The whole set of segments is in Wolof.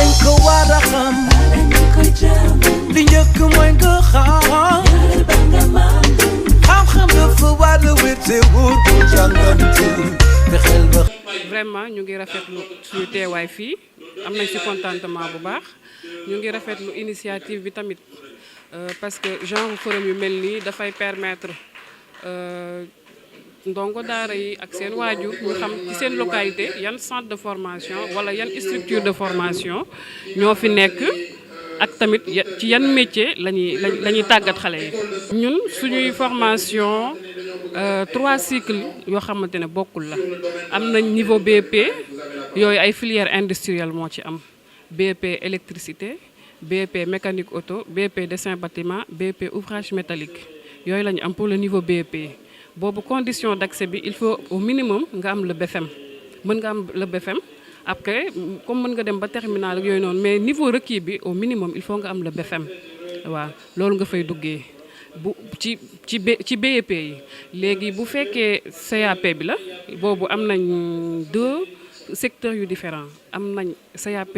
dañ ko war a xam li njëkk mooy nga xam-xam dafa war a wér te wóor bu jàngante fexeel ba. Vraiment ñu ngi rafetlu suñu teewaay fii am nañ ci contentement bu baax ñu ngi rafetlu initiative bi tamit parce que genre forum yu mel nii dafay permettre ndongo daara yi ak seen waajur ñu xam ci seen localité yan centre de formation wala yan structure de formation ñoo fi nekk ak tamit ci yan métier lañuy tàggat xale yi. ñun suñuy formation 3 cycles yoo xamante ne bokkul la am nañ niveau BP yooyu ay filière industrielle moo ci am BP électricité BP mécanique auto BP dessin bâtiment BP ouvrage métallique yooyu la ñu am pour le niveau BP. boobu condition d'accès bi il faut au minimum nga am le BFM mën nga am le BFM après comme mën nga dem ba terminal ak yooyu noonu mais niveau requis bi au minimum il faut nga am le BFM waaw loolu nga fay duggee bu ci BEP yi léegi bu fekkee CAP bi la boobu am nañ 2 secteurs yu différents am nañ CAP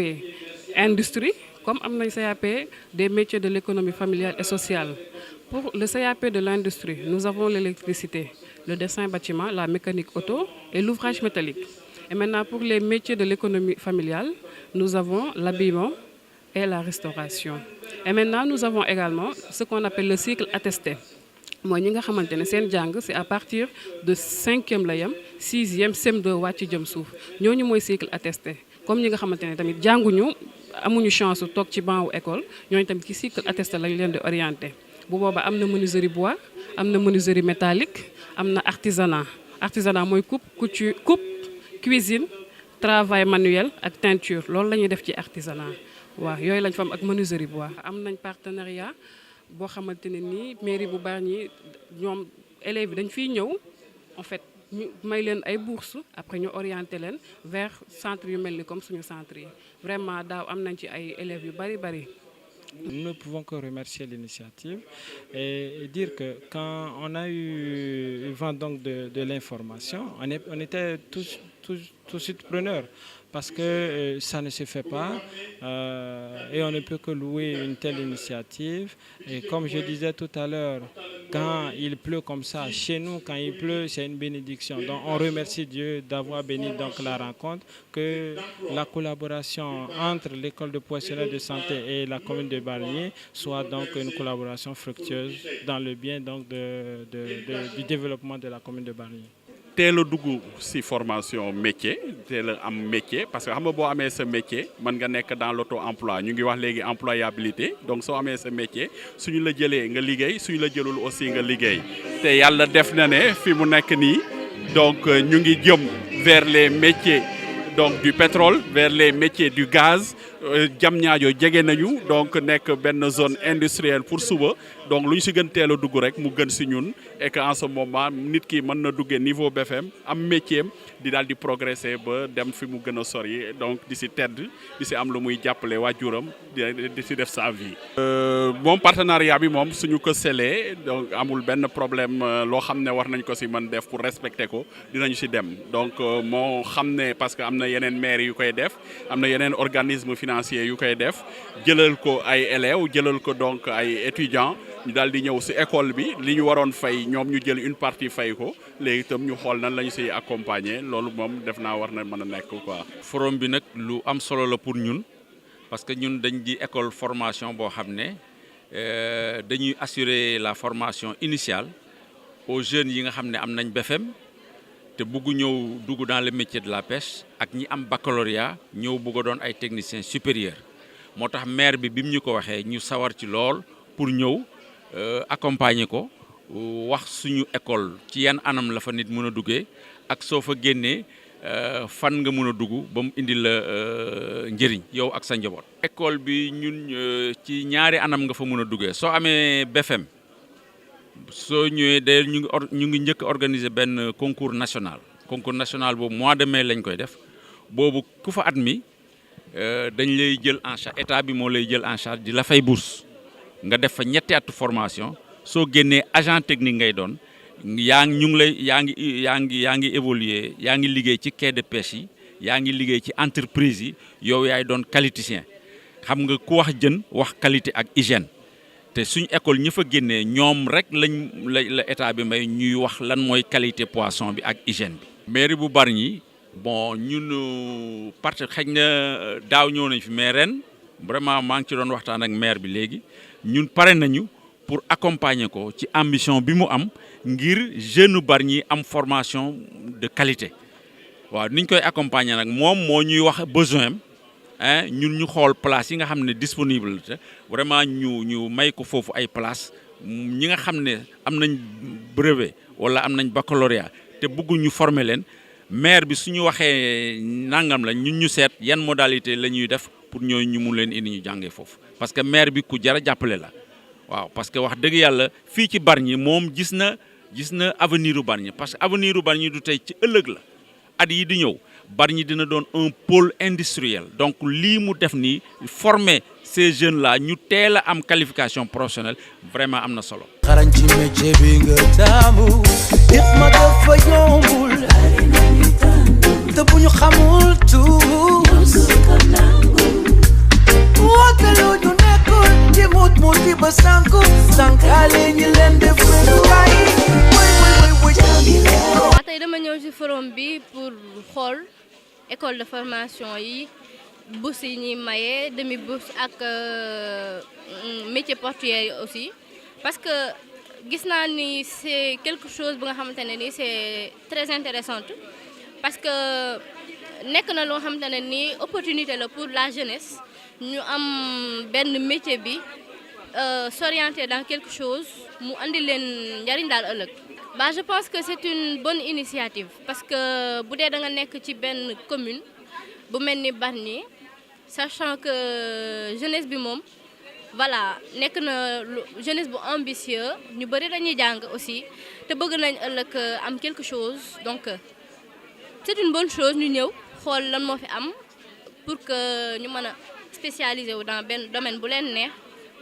industrie comme am nañ CAP des métiers de l'économie familiale et sociale. Pour le CAP de l'industrie, nous avons l'électricité, le dessin bâtiment, la mécanique auto et l'ouvrage métallique. Et maintenant, pour les métiers de l'économie familiale, nous avons l'habillement et la restauration. Et maintenant, nous avons également ce qu'on appelle le cycle attesté. Moi, ñi nga xamante ne seen jàng c'est à partir de 5e la yam 6e CM2 wàcc jëm suuf ñooñu mooy cycle attesté comme ñi nga xamante ne tamit jànguñu amuñu chance toog ci banc wu école ñooñu tamit ci cycle attesté lañ leen di orienté. bu boobaa am na menuiserie bois am na menuiserie métallique am na artisanat mooy coupe cuisine travail manuel ak teinture loolu la ñuy def ci artisanat waaw yooyu lañ fa am ak menuiserie bois. am nañ partenariat boo xamante ne nii mairie bu Bargny ñoom élèves yi dañ fiy ñëw en fait ñu may leen ay bourses après ñu orienté leen vers centre yu mel ni comme suñu centre yi vraiment daaw am nañ ci ay élèves yu bari. Nous ne pouvons que remercier l'initiative et dire que quand on a eu vent donc de l'information, on était tout de suite preneurs parce que ça ne se fait pas et on ne peut que louer une telle initiative. Et comme je disais tout à l'heure, quand il pleut comme ça, chez nous, quand il pleut, c'est une bénédiction. Donc on remercie Dieu d'avoir béni donc la rencontre, que la collaboration entre l'école de professionnels de santé et la commune de Bargny soit donc une collaboration fructueuse dans le bien donc du développement de la commune de Bargny. teel a dugg ci formation métier teel a am métier parce que xam nga boo amee sa métier mën nga nekk dans l'auto-emploi ñu ngi wax léegi employabilité donc soo amee sa métier suñu la jëlee nga liggéey suñu la jëlul aussi nga liggéey te yàlla def na ne fi mu nekk nii donc ñu ngi jëm vers les métiers donc du pétrole vers les métiers du gaz Diamniadio jege nañu donc nekk benn zone industrielle pour suba donc lu ñu si gën teel a dugg rek mu gën si ñun et que en ce moment nit ki mën na duggee niveau BFM am métier am di daal di progresser ba dem fi mu gën a sori donc di si tedd di si am lu muy jàppale waajuram di si def sa vie. moom partenariat bi moom suñu ko selee donc amul benn problème loo xam ne war nañ ko si mën def pour respecter ko dinañu si dem donc moo xam ne parce que am na yeneen maire yu koy def am na yeneen organisme financier yu koy def jëlal ko ay élèves jëlal ko donc ay étudiants ñu daal di ñëw ci école bi li ñu waroon fay ñoom ñu jël une partie fay ko léegi itam ñu xool nan la ñu ciy accompagner loolu moom def naa war na mën a nekk quoi. forum bi nag lu am solo la pour ñun parce que ñun dañ di école formation boo xam ne dañuy assurer la formation initiale aux jeunes yi nga xam ne am nañ BFM te bugg ñëw dugg dans le métier de la pêche ak ñi am baccalauréat ñëw bugg a doon ay techniciens supérieurs moo tax maire bi mu ñu ko waxee ñu sawar ci lool pour ñëw accompagner ko wax suñu école ci yan anam la fa nit mën a duggee ak soo fa génnee fan nga mën a dugg ba mu indi la njëriñ yow ak sa njaboot. école bi ñun ci ñaari anam nga fa mën a duggee soo amee BFM soo ñëwee day ñu ngi njëkk organiser benn concours national boobu mois de mai lañ koy def boobu ku fa admis dañ lay jël en charge état bi moo lay jël en charge di la fay bourse nga def fa ñetti atu formation soo génnee agent technique ngay doon yaa ngi évoluer yaa ngi liggéey ci quai de pêche yi yaa ngi liggéey ci entreprise yi yow yaay doon qualiticien xam nga ku wax jën wax qualité ak hygiène te suñ école ñi fa génnee ñoom rek la état bi may ñuy wax lan mooy qualité poisson bi ak hygiène bi. mairie bu Bargny bon ñun parce que xëy na daaw ñëw nañ fi mais ren vraiment maa ngi ci doon waxtaan ak maire bi léegi ñun pare nañu pour accompagner ko ci ambition bi mu am ngir jeune Bargny am formation de qualité waaw niñ koy accompagner nag moom moo ñuy wax besoin ñun ñu xool place yi nga xam ne disponible te vraiment ñu may ko foofu ay place ñi nga xam ne am nañ brevet wala am nañ baccalauréat te bëgguñ ñu former leen maire bi suñu waxee nangam la ñun ñu seet yan modalité la ñuy def pour ñooñu ñu mun leen indi ñu jàngee foofu parce que maire bi ku jar a jàppale la waaw parce que wax dëgg yàlla fii ci Bargny moom gis na avenir u Bargny parce que avenir u Bargny du tey ci ëllëg la at yi di ñëw Bargny dina doon un pôle industriel donc lii mu def nii former ces jeunes là ñu teel a am qualification professionnelle vraiment am na solo. xarañ ci métier bi nga taamu it ma dafa yombul te bu ñu xamul tuus woote lu ñu nekkul ci muti ba sànkaale ñi leen def waay tey dama ñëw ci forum bi pour xool école de formation yi bourse yi ñuy maye demi bourse ak métier portuaire yi aussi parce que gis naa ni c'est quelque chose bu nga xamante ne ni c'est très intéressante parce que nekk na loo xamante ne ni opportunité la pour la jeunesse ñu am benn métier bi s'orienter dans quelque chose mu andi leen njariñ daal ëllëg. Bah, je pense que c'est une bonne initiative parce que bu dee da nga nekk ci benn commune bu mel ni Bargny sachant que jeunesse bi moom voilà nekk na jeunesse bu ambitieux ñu bëri dañuy jàng aussi te bëgg nañ ëllëg am quelque chose donc c'est une bonne chose ñu ñëw xool lan moo fi am pour que ñu mën a spécialiser wu dans benn domaine bu leen neex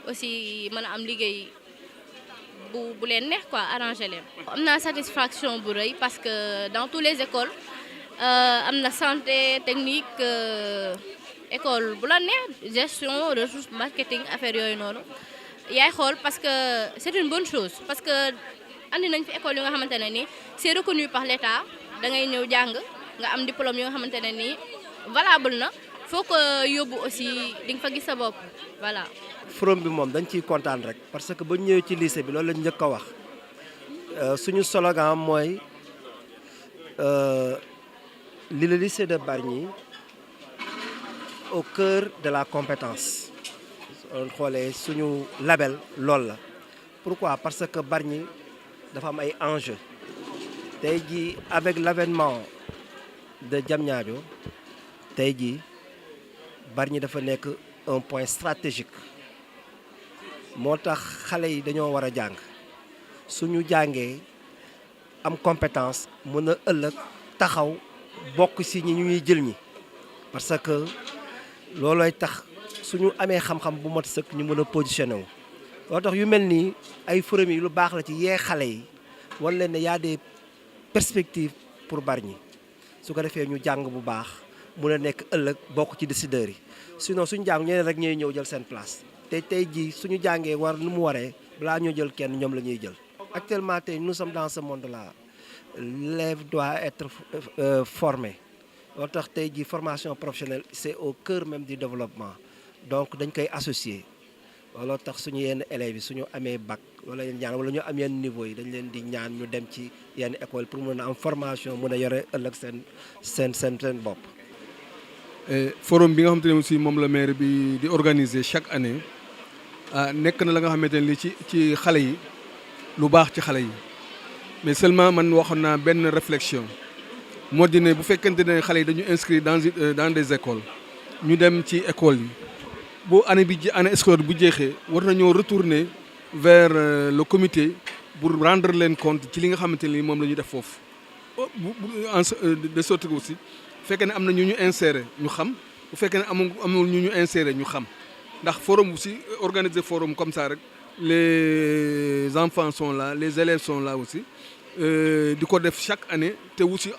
aussi mën a am liggéey bu leen neex quoi arranger leen. am naa satisfaction bu rëy parce que dans toutes les écoles am na santé technique école bu la neex gestion ressources marketing affaire yooyu noonu yaay xool parce que c'est une bonne chose parce que andi nañ fi école yu nga xamante ne nii c'est reconnu par l'État da ngay ñëw jàng nga am diplôme yoo nga xamante ne nii valable na faut que yóbbu aussi di nga fa gis sa bopp voilà. forum bi moom dañ ciy kontaan rek parce que ba ñu ñëwee ci lycée bi loolu lañ njëkk a wax suñu slogan mooy le lycée de Bargny au cœur de la compétence on xoolee suñu label loolu la pourquoi parce que Bargny dafa am ay enjeux tey jii avec l'avènement de Diamniadio tey jii Bargny dafa nekk un point stratégique moo tax xale yi dañoo war a jàng suñu jàngee am compétence mën a ëllëg taxaw bokk ci ñi ñuy jël ñi parce que loolooy tax suñu amee xam-xam bu mat sëkk ñu mën a positionné wu. loo tax yu mel nii ay forum yi lu baax la ci yee xale yi wan leen ne y a des perspectives pour Bargny su ko defee ñu jàng bu baax mun a nekk ëllëg bokk ci décideurs yi sinon suñu jàng ñeneen rek ñooy ñëw jël seen place. tey jii suñu jàngee war nu mu waree balaa ñoo jël kenn ñoom la ñuy jël actuellement tey nous sommes dans ce monde là l'élève doit être formé loo tax tey jii formation professionnelle c'est au cœur même du développement donc dañ koy associer looloo tax suñu yenn élèves yi suñu amee bac wala yenn ñaan wala ñu am yenn niveau yi dañ leen di ñaan ñu dem ci yenn école pour mën a am formation mën a yore ëllëg seen bopp. forum bi nga xamante ne aussi moom la maire bi di organiser chaque année nekk na la nga xamante ne li ci xale yi lu baax ci xale yi mais seulement man waxoon naa benn réflexion moo di ne bu fekkente ne xale yi dañu inscrit dans des écoles ñu dem ci écoles yi bu année scolaire bu jeexee war nañoo retourner vers le comité pour rendre leen compte ci li nga xamante ne moom la ñu def foofu de sorte que aussi bu fekkee ne am na ñu insérer ñu xam bu fekkee ne amul ñu insérer ñu xam ndax forum aussi organiser forum comme ça rek les enfants sont là les élèves sont là aussi di ko def chaque année te aussi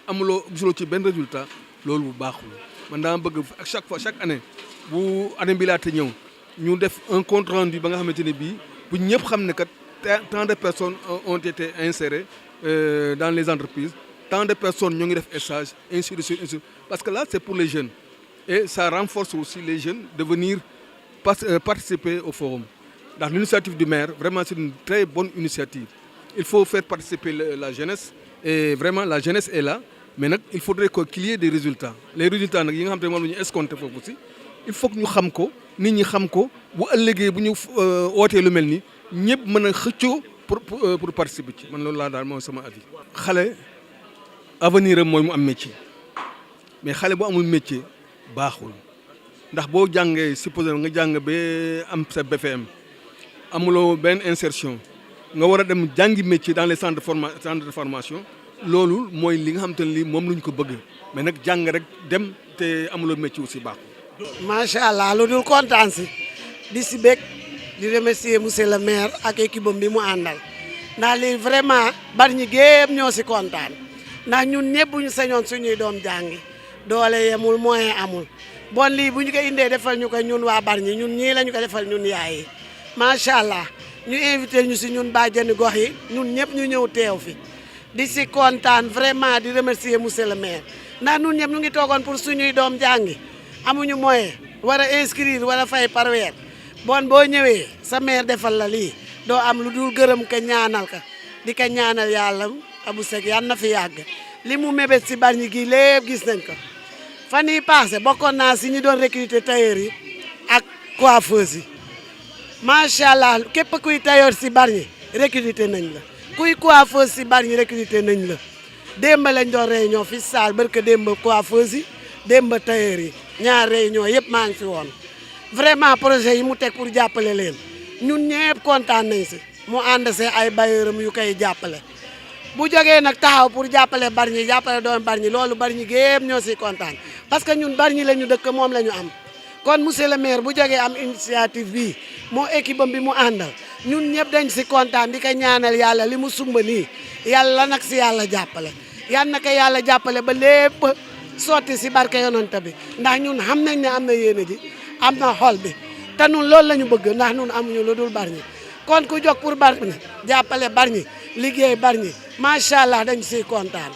gisuloo ci benn résultat loolu bu baaxul man dama bëgg chaque année bu année bi laata ñëw ñu def un compte rendu ba nga xamante ne bii bu ñëpp xam ne kat tant de personnes ont été insérées dans les entreprises, tant de personnes ñoo ngi def stage, ainsi de suite, ainsi de suite. Parce que là c'est pour les jeunes et ça renforce aussi les jeunes de venir participer au forum. Dans l'initiative du maire, vraiment c'est une très bonne initiative. Il faut faire participer la jeunesse et vraiment la jeunesse est là, mais nag il faudrait qu'il y ait des résultats. Les résultats nag yi nga xam te ne moom la ñu escompté foofu aussi il faut que ñu xam ko nit ñi xam ko bu ëllëgee bu ñu wootee lu mel ni ñëpp mën a xëccoo pour participer ci man loolu laa daal mooy sama avis. xale avenir am mooy mu am métier mais xale bu amul métier baaxul ndax boo jàngee supposé nga jàng ba am sa BFM amuloo benn insertion nga war a dem jàngi métier dans les centres de formation loolu mooy li nga xam te ne lii moom lu ñu ko bëgg mais nag jàng rek dem te amuloo métier aussi baaxul. macha allah lu dul kontaan si di si bëgg di remercier monsieur le maire ak équipe bi mu àndal ndax lii vraiment Bargny gépp ñoo si kontaan ndax ñun ñëpp bu ñu sañoon suñuy doom jàngi doole yemul moyen amul bon lii bu ñu ko indee defal ñu ko ñun waa Bargny ñun ñii la ñu ko defal ñun yaay yi macha allah ñu invité ñu si ñun bàjjeni gox yi ñun ñëpp ñu ñëw teew fi di si kontaan vraiment di remercier monsieur le maire ndax ñun ñëpp ñu ngi toogoon pour suñuy doom jàngi amuñu moyen war a inscrire war a fay par weer bon boo ñëwee sa maire defal la lii doo am lu dul gërëm ka ñaanal ka di ka ñaanal yàlla Abou Seck yàlla na fi yàgg li mu mébét si Bargny gi lépp gis nañ ko fan yii passé bokkoon naa si ñi doon recruter tailleur yi ak coiffeuse yi macha allah képp kuy tailleur si Bargny recruter nañ la kuy coiffeuse si Bargny recruter nañ la démb lañ doon réunion fi saal barke démb coiffeuse yi démb tailleur yi ñaar réunion yëpp maa ngi fi woon vraiment projet yi mu teg pour jàppale leen ñun ñëpp kontaan nañ si mu ànd see ay bailleuram yu koy jàppale bu jógee nag taxaw pour jàppale Bargny jàppale doon Bargny loolu Bargny gépp ñoo si kontaan parce que ñun Bargny la ñu dëkk moom la ñu am kon monsieur le maire bu jógee am initiative bii moo équipe am bi mu àndal ñun ñëpp dañ si kontaan di ko ñaanal yàlla li mu sumba nii yàlla nag si yàlla jàppale yal na ko yàlla jàppale ba lépp sotti si barke yonent bi ndax ñun xam nañ ne am na yéene ji am na xol bi te ñun loolu la ñu bëgg ndax ñun amuñu lu dul Bargny kon ku jóg pour Bargny jàppale Bargny liggéey Bargny macha allah dañ siy kontaan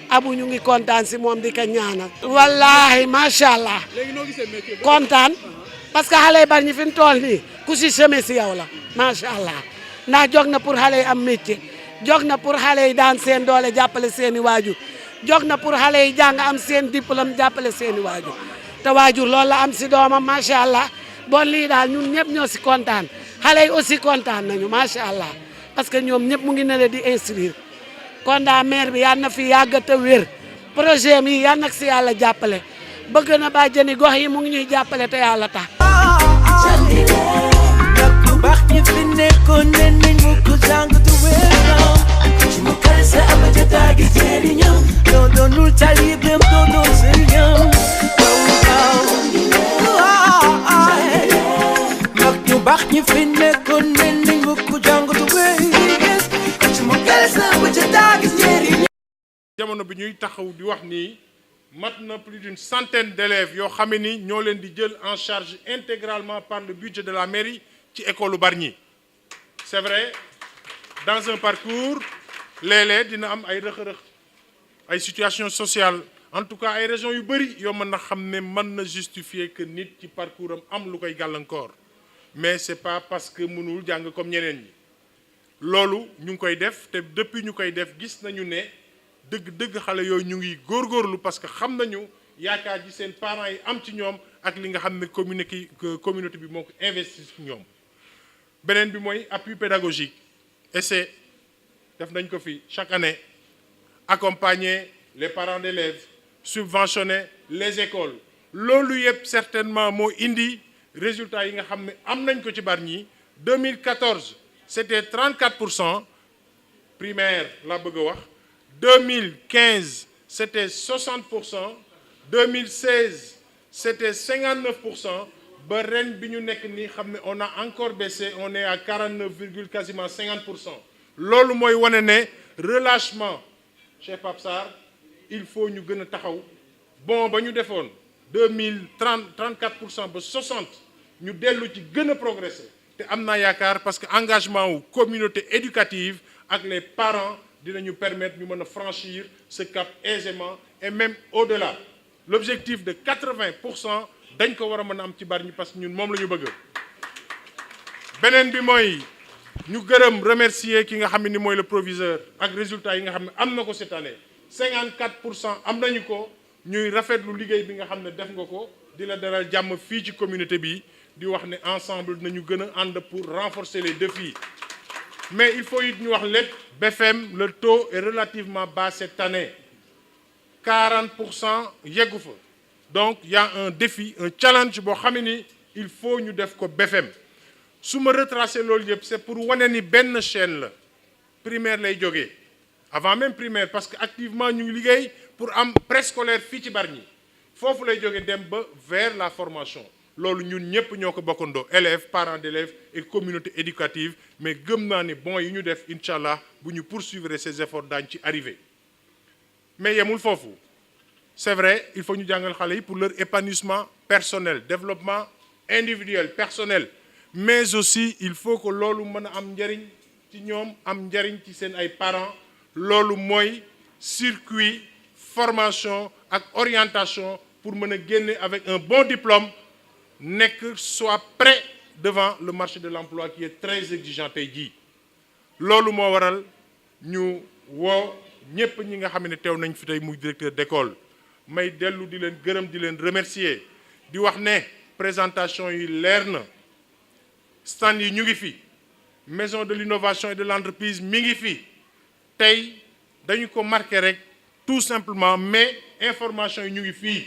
abu ñu ngi kontaan si moom di ko ñaanal. wallaahi macha allah kontaan parce que xale yi Bargny fi mu toll nii ku si semé si yow la macha allah ndax jóg na pour xale yi am métier jóg na pour xale yi daan seen doole jàppale seen i waajur jóg na pour xale yi jàng am seen diplôme jàppale seen i waajur te waajur loolu la am si doomam macha allah bon lii daal ñun ñëpp ñoo si kontaan xale yi aussi kontaan nañu macha allah parce que ñoom ñëpp mu ngi ne di instruire kon daa maire bi yal na fi yàgg te wér projet mi yal na si yàlla jàppale bëgg na bàjjeni gox yi mu ngi ñuy jàppale te yàlla tax. jamono bi ñuy taxaw di wax nii mat na plus d'une centaine d'élèves yoo xam ni ñoo leen di jël en charge intégralement par le budget de la mairie ci école Bargny. C'est vrai dans un parcours léeg-léeg dina am ay rëq-rëq ay situation sociale en tout cas ay régions yu bëri yoo mën na xam ne mën na justifier que nit ci parcours am lu koy gàllankoor mais c'est pas parce que mënul jàng comme ñeneen ñi loolu ñu ngi koy def te depuis ñu koy def gis nañu ne dëgg xale yooyu ñu ngi góorgóorlu parce que xam nañu yaakaar ji seen parents yi am ci ñoom ak li nga xam ne communauté bi moo ko investir ci ñoom. beneen bi mooy appui pédagogique et c'est def nañ ko fi chaque année accompagner les parents d'élèves subventionner les écoles loolu yëpp certainement moo indi résultats yi nga xam ne am nañ ko ci Bargny 2014 c'était 34% primaire laa bëgg a wax 2015 c'était 60% 2016 c'était 59% ba ren bi ñu nekk nii xam ne on a encore baissé on est à 49 virgule quasiment 50%. loolu mooy wane ne relâchement chez Pape Sarr il faut ñu gën a taxaw bon ba ñu defoon 34% ba 60 ñu dellu ci gën a progresser te am naa yaakaar parce que engagement wu communauté éducative ak les parents dinañu permettre ñu mën a franchir ce cap aisément et même au-delà l'objectif de 80% dañ ko war a mën a am ci Bargny parce que ñun moom la ñu bëgg. beneen bi mooy ñu gërëm remercier ki nga xam ne ni mooy le proviseur ak résultat yi nga xam ne am na ko cette année 54% am nañu ko ñuy rafetlu liggéey bi nga xam ne def nga ko di la dalal jàmm fii ci communauté bi di wax ne ensemble nañu gën a ànd pour renforcer les défis mais il faut it ñu wax lépp BFM le taux est relativement bas cette année 40% yeggu fa donc il y a un défi un challenge boo xam ne ni il faut ñu def ko BFM su ma retracer loolu yëpp c'est pour wane ni benn chaîne la primaire lay jógee avant même primaire parce que activement ñu ngi liggéey pour am préscolaire fii ci Bargny foofu lay jógee dem ba vers la formation loolu ñun ñëpp ñoo ko bokkandoo élèves parents d'élèves et communauté éducative mais gëm naa ni bon yi ñu def incha allah bu ñu poursuivre ces efforts daañu ci arrivé mais yemul foofu c'est vrai il faut ñu jàngal xale yi pour leur épanouissement personnel développement individuel personnel mais aussi il faut que loolu mën a am njariñ ci ñoom am njariñ ci seen ay parents loolu mooy circuit formation ak orientation pour mën a génne avec un bon diplôme nekk soit prêt devant le marché de l'emploi qui est très exigeant tey jii loolu moo waral ñu woo ñépp ñi nga xam ne teew nañ fi tey muy directeur d'école may dellu di leen gërëm di leen remercier di wax ne présentation yi leer na stand yi ñu ngi fi maison de l'innovation et de l'entreprise mi ngi fi tey dañu ko marqué rek tout simplement mais information yi ñu ngi fii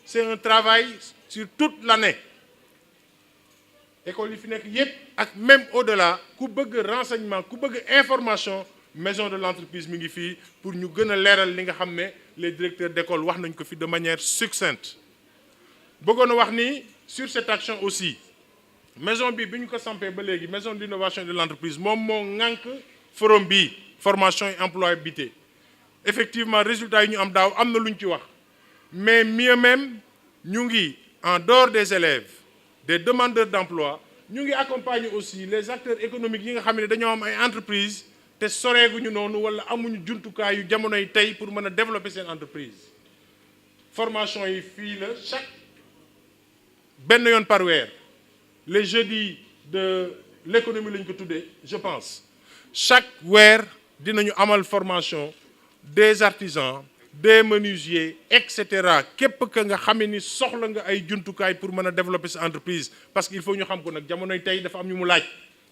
c'est un travail sur toute l'année école yi fi nekk yépp ak même au-delà ku bëgg renseignement ku bëgg information maison de l'entreprise mi ngi fii pour ñu gën a leeral li nga xam ne les directeurs d'école wax nañ ko fi de manière succincte bëggoon a wax ni sur cette action aussi maison bi ñu ko sampee ba léegi maison de l'innovation et de l'entreprise moom moo ŋànk forum bi formation et employabilité effectivement résultats yi ñu am daaw am na lu ñu ci wax mais mieux même ñu ngi en dehors des élèves des demandeurs d'emploi ñu ngi accompagner aussi les acteurs économiques yi nga xam ne dañoo am ay entreprises te soreeguñu noonu wala amuñu jumtukaay yu jamonoy tey pour mën a développer seen entreprise formation yi fii la chaque benn yoon par weer les jeudis de l'économie lañ ko tuddee je pense chaque weer dinañu amal formation des artisans des menuisiers et cetera képp ka nga xam ni soxla nga ay jumtukaay pour mën a développer sa entreprise parce que il faut ñu xam ko nag jamonoy tey dafa am ñu mu laaj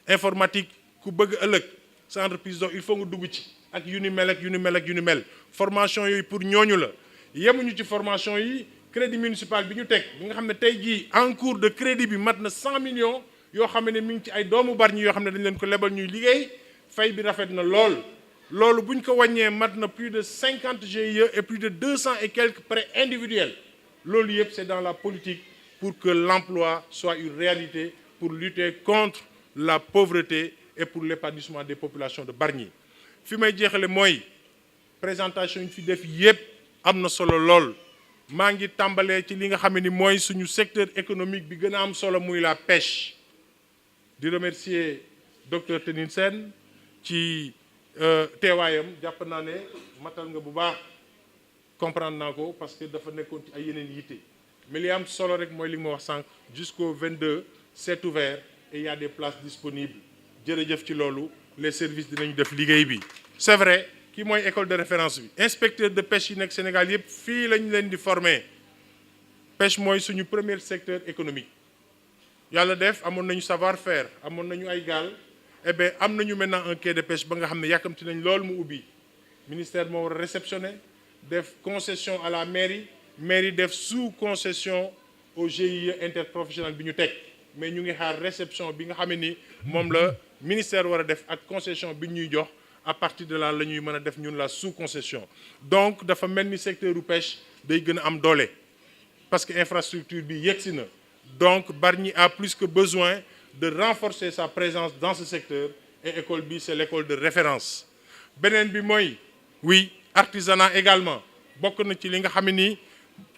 informatique ku bëgg ëllëg sa entreprise donc il faut nga dugg ci ak yu ni mel ak yu ni mel ak yu ni mel formation yooyu pour ñooñu la yemuñu ci formation yi crédit municipal bi ñu teg bi nga xam ne tey jii en cours de crédit bi mat na 100 millions yoo xam ne mi ngi ci ay doomu Bargny yoo xam ne dañ leen ko lebal ñuy liggéey fay bi rafet na lool loolu bu ñu ko wàññee mat na plus de 50 GIE et plus de 200 et quelques prêts individuels loolu yëpp c'est dans la politique pour que l'emploi soit une réalité pour lutter contre la pauvreté et pour l'épanouissement des populations de Bargny fi may jeexale mooy présentation yi fi def yëpp am na solo lool maa ngi tàmbalee ci li nga xam ni mooy suñu secteur économique bi gën a am solo muy la pêche di remercier docteur Tening Sène ci teewaayam jàpp naa ne matal nga bu baax comprendre naa ko parce que dafa nekkoon ci ay yeneen yitte mais li am solo rek mooy li nga ma wax sànq jusqu'au 22 c'est ouvert et il y a des places disponibles jërëjëf ci loolu les services dinañu def liggéey bi c'est vrai kii mooy école de référence bi inspecteur de pêche yi nekk Sénégal yëpp fii lañu leen di former pêche mooy suñu premier secteur économique yàlla def amoon nañu savoir-faire amoon nañu ay gaal eh bien am nañu maintenant un quai de pêche ba nga xam ne yàkkamti nañ loolu mu ubbi ministère moo war a réceptionner def concession à la mairie def sous concession au GIE interprofessionnel bi ñu teg mais ñu ngi xaar réception bi nga xam ne ni moom la ministère war a def ak concession bi ñuy jox à partir de là la ñuy mën a def ñun la sous concession donc dafa mel ni secteur u pêche day gën a am doole parce que infrastructure bi yegsi na donc Bargny a plus que besoin de renforcer sa présence dans ce secteur et école bi c'est l'école de référence beneen bi mooy oui artisanat également bokk na ci li nga xam ne nii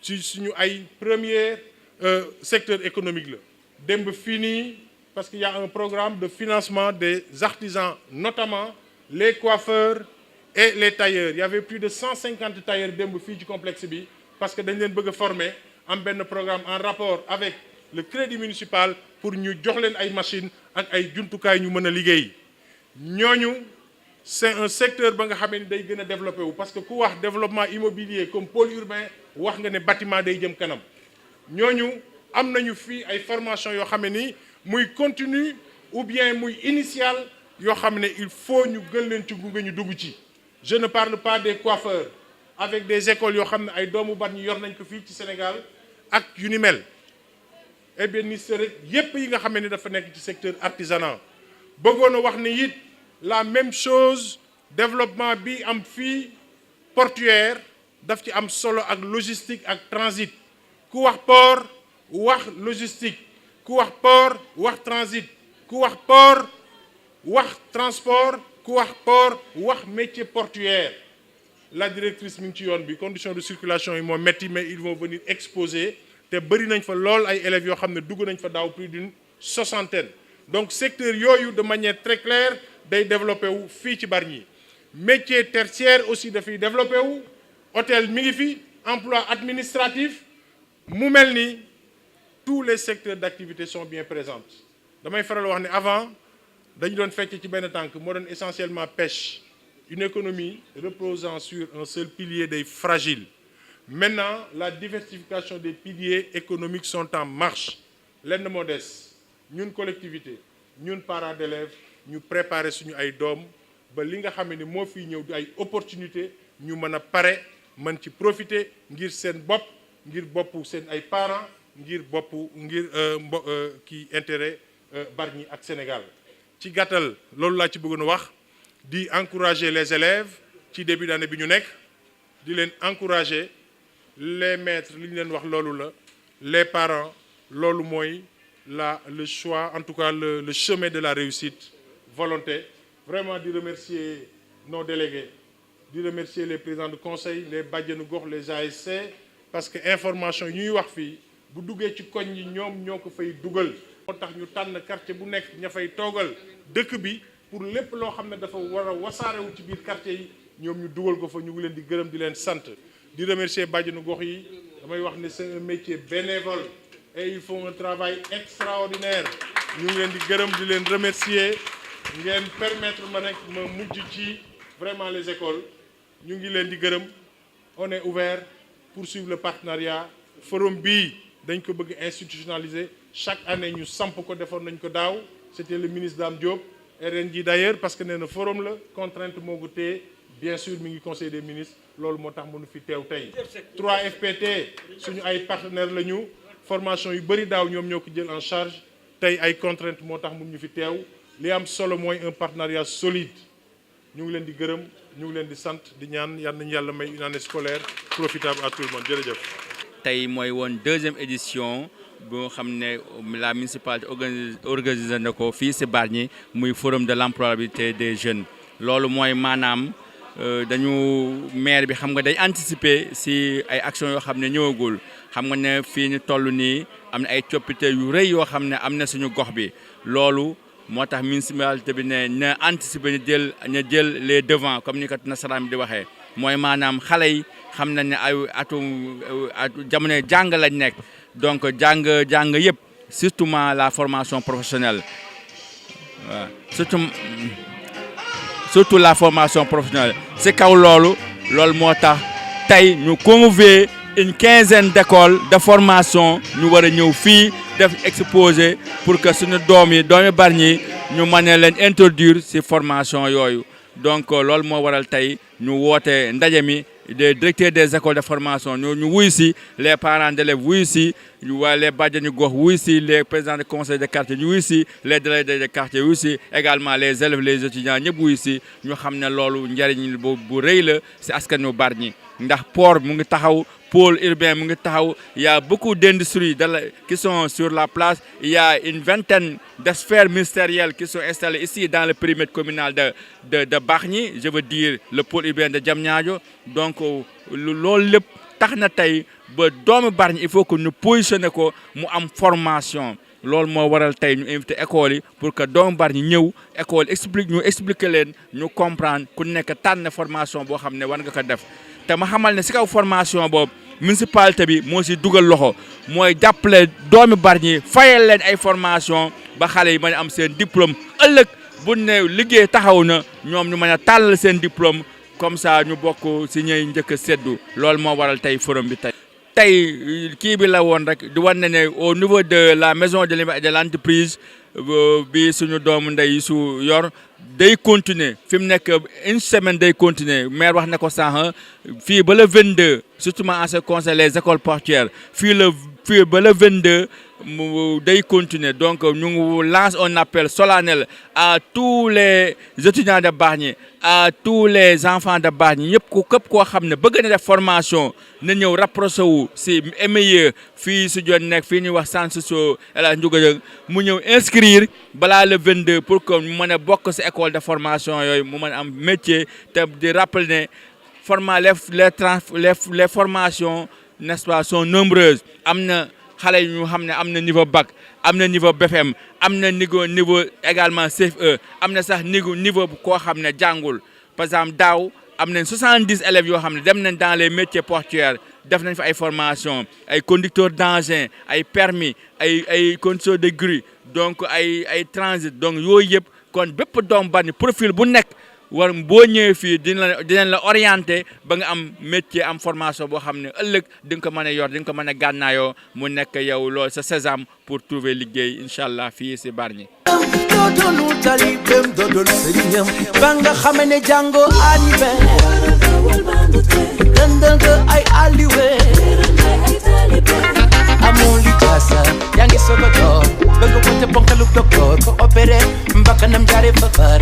ci suñu ay premier secteur économique la démb fii nii parce qu'il y a un programme de financement des artisans, notamment les coiffeurs et les tailleurs. Il y avait plus de 150 tailleurs démb fii ci complexe bi parce que dañ leen bëgg a former am benn programme en rapport avec le crédit municipal pour ñu jox leen ay machines ak ay jumtukaay ñu mën a liggéey. ñooñu c'est un secteur ba nga xam ne day gën a développé wu parce que ku wax développement immobilier comme pôle urbain wax nga ne bâtiment day jëm kanam ñooñu am nañu fii ay formation yoo xam ne ni muy continu ou bien muy initial yoo xam ne il faut ñu gën leen ci gunge ñu dugg ci. Je ne parle pas des coiffeurs avec des écoles yoo xam ne ay doomu Bargny yor nañ ko fii ci Sénégal ak yu ni mel ébénisterie yépp yi nga xam ne dafa nekk ci secteur artisanat bëggoon a wax ni it la même chose développement bi am fii portuaire daf ci am solo ak logistique ak transit ku wax port wax logistique ku wax port wax transit ku wax port wax transport ku wax port wax métier portuaire. La directrice mi ngi ci yoon bi conditions de circulation yi moo metti mais ils vont venir exposer te bëri nañ fa lool ay élèves yoo xam ne dugg nañ fa daaw plus d'une 60aine. Donc secteur yooyu de manière très claire day développé wu fii ci Bargny. Métier tertiaire aussi dafay développé wu hôtel mi ngi fi emploi administratif mu mel ni tous les secteurs d'activité sont bien présents. Damay faral wax ne avant dañu doon fecc ci benn tànk moo doon essentiellement pêche. Une économie reposant sur un seul pilier day fragile. Maintenant, la diversification des piliers économiques sont en marche. Lenn moo des ñun collectivité ñun parents d'élèves ñu préparer suñu ay doom ba li nga xam ne moo fiy ñëw di ay opportunité ñu mën a pare mën ci profiter ngir seen bopp ngir boppu seen ay parents ngir boppu ngir kii intérêt Bargny ak Sénégal. Ci gàttal loolu laa ci bëggoon a wax. Di encourager les élèves ci début d'année bi ñu nekk di leen encourager les maîtres li ñu leen wax loolu la les parents loolu mooy le choix en tout cas le chemin de la réussite volonté. Vraiment di remercier nos délégués di remercier les présidents de conseil les bàjjenu gox les ASC parce que information yi ñuy wax fii bu duggee ci koñ yi ñoom ñoo ko fay dugal. moo tax ñu tànn quartier bu nekk ña fay toogal dëkk bi. Pour lépp loo xam ne dafa war a wasaarewu ci biir quartier yi ñoom ñu dugal ko fa ñu ngi leen di gërëm di leen sant di remercier bàjjenu gox yi damay wax ne c'est un métier bénévole et ils font un travail extraordinaire ñu ngi leen di gërëm di leen remercier ngeen permettre ma nekk ma mujj ci vraiment les écoles ñu ngi leen di gërëm on est ouvert pour suivre le partenariat forum bii dañ ko bëgg institutionnaliser chaque année ñu samp ko defoon nañ ko daaw c'était le ministre Dame Diop. ren ji d'ailleurs parce que nee na forum la contrainte moo ko téye bien sûr mi ngi conseil des ministres loolu moo tax mënu fi teew tey 3FPT suñu ay partenaires la ñu formation yu bëri daaw ñoom ñoo ko jël en charge tey ay contraintes moo tax mënu ñu fi teew li am solo mooy un partenariat solide ñu ngi leen di gërëm ñu ngi leen di sant di ñaan yal nañu yàlla may une année scolaire profitable à tout le monde jërëjëf. tey mooy woon deuxième édition. boo xam ne la municipalité organisé na ko fii si Bargny muy forum de l'employabilité des jeunes loolu mooy maanaam dañu maire bi xam nga day anticiper si ay actions yoo xam ne ñëwagul xam nga ne fii ñu toll nii am na ay coppite yu rëy yoo xam ne am na suñu gox bi loolu moo tax municipalité bi ne na anticiper ñu jël les devants comme ni ko nasaraan bi di waxee mooy maanaam xale yi xam nañ ne ay atu jamono jàng lañ nekk. Donc jàng yëpp surtout la formation professionnelle waaw surtout la formation professionnelle si kaw loolu moo tax tey ñu convier une quinzaine d'écoles de formation ñu war a ñëw fii def exposé pour que suñu doomi Bargny ñu mën a leen introduire si formation yooyu donc loolu moo waral tey ñu woote ndaje mi. Les directeurs des écoles de formation ñu wuy si les parents d'élèves wuy si les bàjjenu gox wuy si les présidents de conseil de quartier ñu wuy si les délégués de quartier wuy si également les élèves les étudiants ñëpp wuy si ñu xam ne loolu njëriñ bu rëy la si askanu Bargny ndax port mu ngi taxaw pôle urbain mu ngi taxaw il y a beaucoup d'industries qui sont sur la place il y a une vingtaine de sphères ministérielles qui sont installées ici dans le périmètre communal de Bargny je veux dire le pôle urbain de Diamniadio donc loolu lépp tax na tey ba doomu Bargny il faut que ñu positionner ko mu am formation loolu moo waral tey ñu invité école yi pour que doomu Bargny ñëw école expliquer leen ñu comprendre ku nekk tànn formation boo xam ne war nga ko def te ma xamal ne si kaw formation boobu municipalité bi moo si dugal loxo mooy jàppale doomu Bargny fayal leen ay formation ba xale yi mën a am seen diplôme ëllëg bu ne liggéey taxaw na ñoom ñu mën a tàllal seen diplôme comme ça ñu bokk si ñëy njëkk a seddu loolu moo waral tey forum bi tey kii bi la woon rek di wan ne au niveau de la maison de l'entreprise bi suñu doomu ndey su yor day continuer fi mu nekk une semaine day continuer maire wax na ko sànq fii ba le 22 surtout en ce qui concerne les écoles portuaires fii ba le 22 day continuer donc ñu lance un appel solennel à tous les étudiants de Bargny à tous les enfants de Bargny ñëpp képp koo xam ne bëgg na def formation na ñëw rapproché wu si MEIE fii su jot nekk fii ñuy wax centre socio El Hadj Ndiouga Dieng mu ñëw inscrire balaa le 22 pour que mu mën a bokk si école de formation yooyu mu mën a am métier te di rappeler ne les formations n'est-ce pas sont nombreuses am na xale ñu xam ne am na niveau bac am na niveau BFM am na niveau également CFE am na sax niveau koo xam ne jàngul par exemple daaw am nañ 70 élèves yoo xam ne dem nañ dans les métiers portuaires def nañ fa ay formation ay conducteurs d'engin ay permis ay conducteurs de grue donc ay transit donc yooyu yëpp kon bépp doom Bargny profil bu nekk war boo ñëwee fii dinañ la orienté ba nga am métier am formation boo xam ne ëllëg di nga ko mën a yor di nga ko mën a gànnaayoo mu nekk yow loolu sa sésame pour trouver liggéey incha allah fii si Bargny. doonu talibem doodol sëriñam ba nga xame ne jàngo animé dëndël nga ay alliwe amoo li jaasa yaa ngi soog a door bëgg ko te ponkalu docteur ko opéré mbakanam jaare fa far